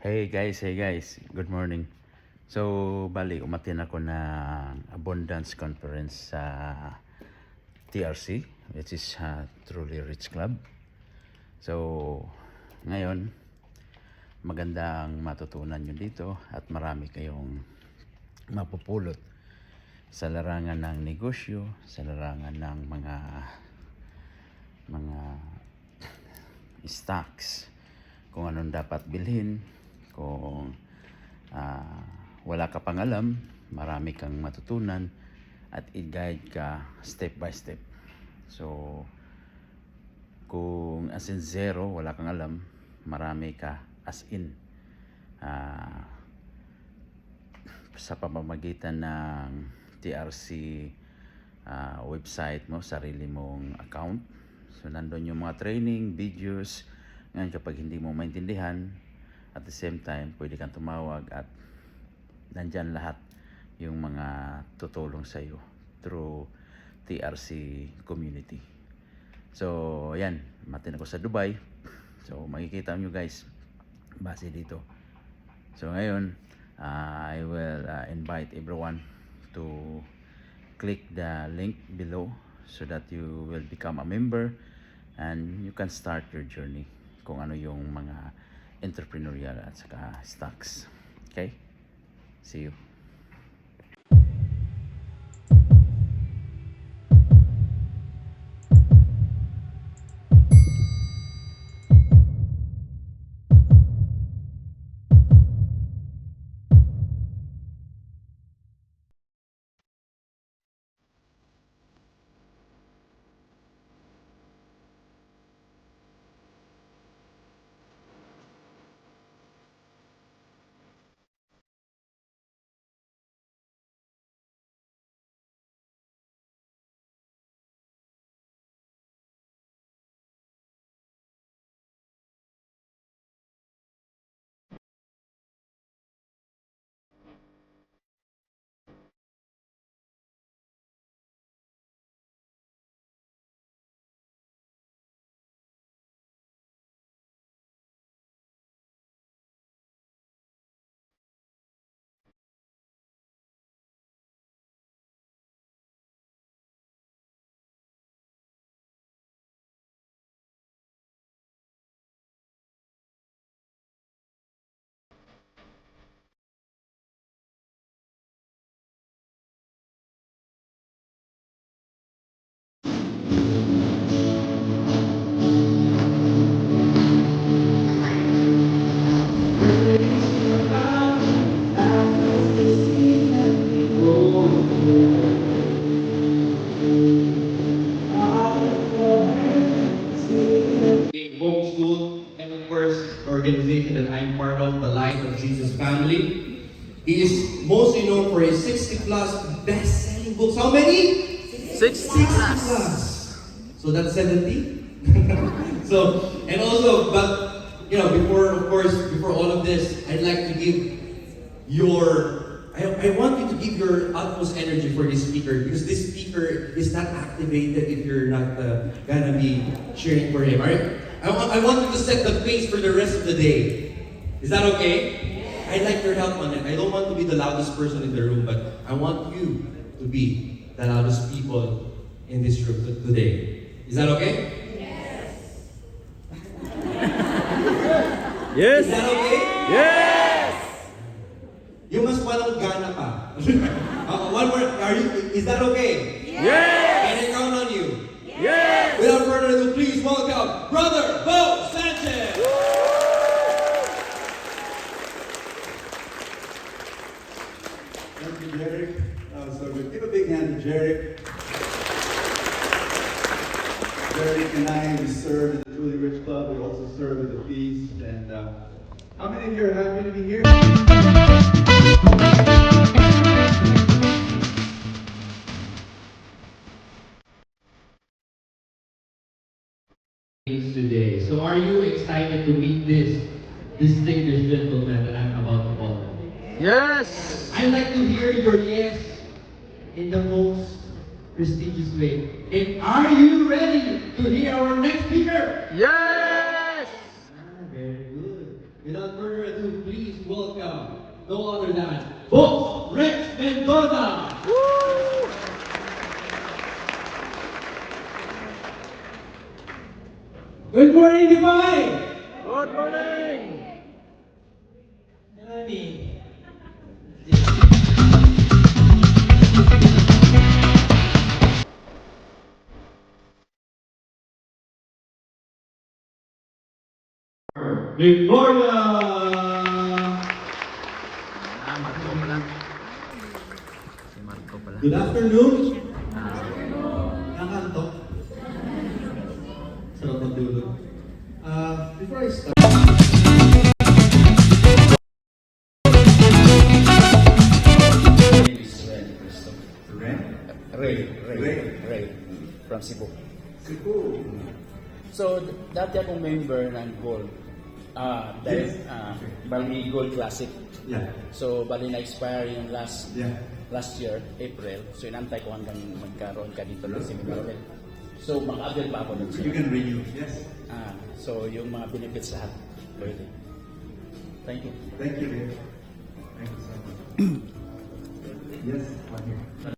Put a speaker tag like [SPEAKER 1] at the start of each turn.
[SPEAKER 1] Hey guys, good morning. So, bali, umatin ako ng Abundance Conference sa TRC, which is Truly Rich Club. So, ngayon, magandang matutunan nyo dito at marami kayong mapupulot sa larangan ng negosyo, sa larangan ng mga stocks, kung anong dapat bilhin, kung wala ka pang alam, marami kang matutunan at i-guide ka step by step. So, kung as in zero, wala kang alam, marami ka as in. Sa pamamagitan ng TRC website mo, sarili mong account. So, nandun yung mga training, videos. Ngayon, kapag hindi mo maintindihan, at the same time, pwede kang tumawag at nandyan lahat yung mga tutulong sa iyo through TRC community. So, yan. Matin ako sa Dubai. So, makikita nyo guys, base dito. So, ngayon, I will invite everyone to click the link below so that you will become a member and you can start your journey kung ano yung mga entrepreneurial at saka stocks. Okay? See you.
[SPEAKER 2] Being homeschooled, and of course, the organization that I'm part of, the Light of Jesus Family. He is mostly known for his 60 plus best-selling books. How many? 60 plus. So that's 70. So, and also, but you know, before all of this, I'd like to give I want you to give your utmost energy for this speaker because this speaker is not activated if you're not gonna be cheering for him. Alright? I want you to set the pace for the rest of the day. Is that okay? I'd like your help on it. I don't want to be the loudest person in the room, but I want you to be the loudest people in this room today. Is that okay?
[SPEAKER 1] Yes!
[SPEAKER 2] Is that okay?
[SPEAKER 1] Yes!
[SPEAKER 2] Yung mas walang gana pa. One more. Is that okay?
[SPEAKER 1] Yes!
[SPEAKER 2] Can I count on you?
[SPEAKER 1] Yes!
[SPEAKER 2] Without further ado, please welcome Brother Bo Sanchez.
[SPEAKER 3] Thank you, Derek. So good. Give a big hand to Derek. Derek and I, we serve at the Truly Rich Club. We also serve at the Feast. And how many of you are happy to be here?
[SPEAKER 2] Today. So are you excited to meet this distinguished gentleman that I'm about to call?
[SPEAKER 1] Yes!
[SPEAKER 2] I'd like to hear your yes in the most prestigious way. And are you ready to hear our next speaker?
[SPEAKER 1] Yes!
[SPEAKER 2] Very good. Without further ado, please
[SPEAKER 4] no other than Boss Rex Mendoza. Good morning, Divine! Good morning! Victoria!
[SPEAKER 1] Marco pala. Si Marco pala.
[SPEAKER 5] Good afternoon. Nakantok. Sarap magdulog. Before I start,
[SPEAKER 1] Ray. From Cebu. So, dati akong member ng Gold. Dahil, Bali Gold Classic.
[SPEAKER 5] yeah,
[SPEAKER 1] So, bali na-expire yung last
[SPEAKER 5] yeah.
[SPEAKER 1] year, April. So, inantay ko hanggang magkaroon ka dito ng seminar ulit. So, maka-avail pa ako nun
[SPEAKER 5] You
[SPEAKER 1] sir.
[SPEAKER 5] can renew. Yes.
[SPEAKER 1] So, yung mga benefits lahat, pwede. Thank you.
[SPEAKER 5] Thank you, Dave. Thank you so much. Yes, one here.